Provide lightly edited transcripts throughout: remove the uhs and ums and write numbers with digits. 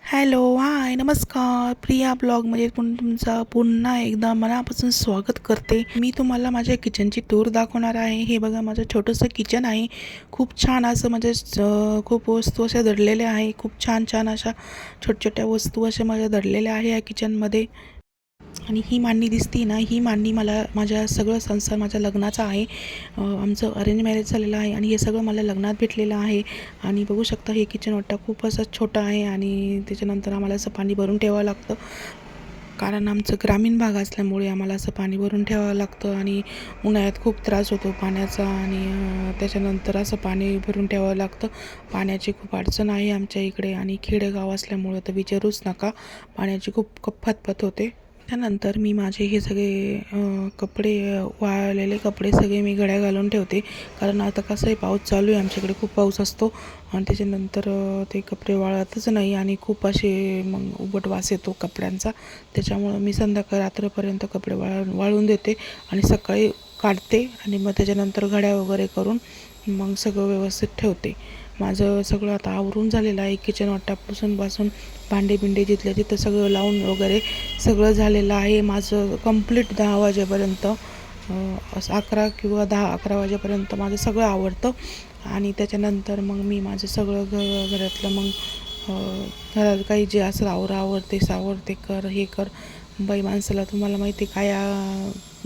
Hello, हाय, नमस्कार. प्रिया ब्लॉगमध्ये तुमचं पुन्हा एकदा मनापासून स्वागत करते. मी तुम्हाला माझ्या किचनची टूर दाखवणार आहे. हे बघा, माझं छोटंसं किचन आहे. खूप छान असं म्हणजे खूप वस्तू अशा दडलेल्या आहे. खूप छान छान अशा छोट्या वस्तू अशा माझ्या दडलेल्या आहे या किचनमध्ये. आणि ही मांडणी दिसती ना, ही मांडणी मला माझ्या सगळं संसार माझ्या लग्नाचा आहे. आमचं अरेंज मॅरेज झालेलं आहे आणि हे सगळं मला लग्नात भेटलेलं आहे. आणि बघू शकता, हे किचन वाटा खूप असं छोटं आहे आणि त्याच्यानंतर आम्हाला असं पाणी भरून ठेवावं लागतं. कारण आमचं ग्रामीण भाग असल्यामुळे आम्हाला असं पाणी भरून ठेवावं लागतं आणि उन्हाळ्यात खूप त्रास होतो पाण्याचा. आणि त्याच्यानंतर असं पाणी भरून ठेवावं लागतं. पाण्याची खूप अडचण आहे आमच्या इकडे आणि खेडेगाव असल्यामुळं तर विचारूच नका, पाण्याची खूप कफातपत होते. त्यानंतर मी माझे हे सगळे कपडे, वाळलेले कपडे सगळे मी घड्या घालून ठेवते. कारण आता कसं आहे, पाऊस चालू आहे आमच्याकडे, खूप पाऊस असतो आणि त्याच्यानंतर ते कपडे वाळतच नाही आणि खूप असे मग उबट वास येतो कपड्यांचा. त्याच्यामुळं मी संध्याकाळ रात्रीपर्यंत कपडे वाळून देते आणि सकाळी काढते आणि मग त्याच्यानंतर घड्या वगैरे करून मग सगळं व्यवस्थित ठेवते. माझं सगळं आता आवरून झालेलं आहे. किचन वाट्यापासून भांडे बिंडे जिथल्या तिथं सगळं लावून वगैरे सगळं झालेलं आहे. माझं कंप्लीट 10 वाजेपर्यंत, असं 11 किंवा 10-11 वाजेपर्यंत माझं सगळं आवरतं. आणि त्याच्यानंतर मग मी माझं सगळं घरातलं मग घरात काही जे असं आवरते सावरते, कर हे कर. बाई माणसाला तुम्हाला माहिती काय,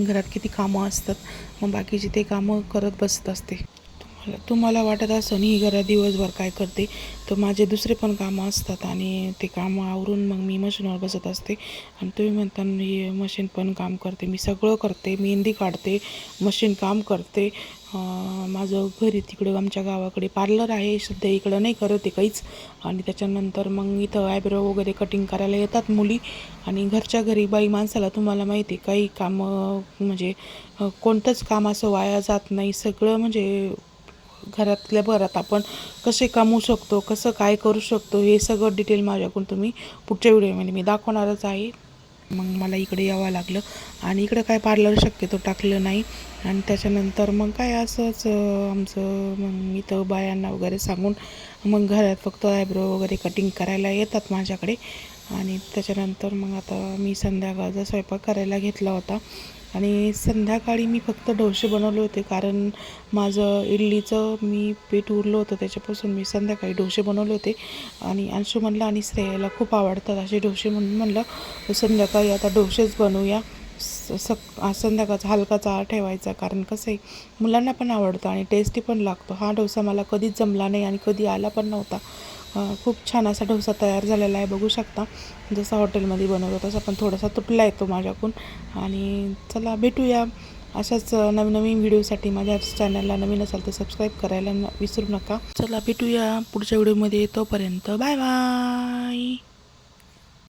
घरात किती कामं असतात, मग बाकीची ते कामं करत बसत असते. तुम्हाला वाटत असं ही घरात दिवसभर काय करते, तर माझे दुसरे पण कामं असतात आणि ते कामं आवरून मग मी मशीनवर बसत असते. आणि तुम्ही म्हणता मी मशीन पण काम करते, मी सगळं करते. मेहंदी काढते, मशीन काम करते. माझं घरी तिकडं आमच्या गावाकडे पार्लर आहे. सध्या इकडं नाही करत आहे काहीच. आणि त्याच्यानंतर मग इथं आयब्रो वगैरे कटिंग करायला येतात मुली. आणि घरच्या घरी बाई माणसाला तुम्हाला माहिती आहे, काही कामं म्हणजे कोणतंच काम असं वाया जात नाही. सगळं म्हणजे घरातल्या भरात आपण कसे कमवू शकतो, कसं काय करू शकतो, हे सगळं डिटेल माझ्याकडून तुम्ही पुढच्या व्हिडिओमध्ये मी दाखवणारच आहे. मग मला इकडे यावं लागलं आणि इकडं काय पार्लर शक्यतो टाकलं नाही. आणि त्याच्यानंतर मग काय असंच आमचं मग इथं बायांना वगैरे सांगून मग घरात फक्त आयब्रो वगैरे कटिंग करायला येतात माझ्याकडे. आणि त्याच्यानंतर मग आता मी संध्याकाळचा स्वयंपाक करायला घेतला होता. आणि संध्याकाळी मी फक्त डोसे बनवले होते, कारण माझं इडलीचं मी पीठ उरलं होतं, त्याच्यापासून मी संध्याकाळी डोसे बनवले होते. आणि अंशू म्हणलं आणि श्रेयाला खूप आवडतात असे डोसे, म्हणून म्हणलं संध्याकाळी आता डोसेच बनवूया. संध्याकाळचा हलका चहा ठेवायचा, कारण कसं आहे मुलांना पण आवडतं आणि टेस्टी पण लागतो. हा डोसा मला कधीच जमला नाही आणि कधी आला पण नव्हता. खूप छान असा डोसा तयार झालेला आहे, बघू शकता. जसा हॉटेलमध्ये बनवतो तसा, पण थोडासा तुटला येतो माझ्याकडून. आणि चला भेटूया अशाच नवीन नवीन व्हिडिओसाठी. माझ्या चॅनलला नवीन असाल तर सबस्क्राईब करायला विसरू नका. चला भेटूया पुढच्या व्हिडिओमध्ये. तोपर्यंत बाय बाय.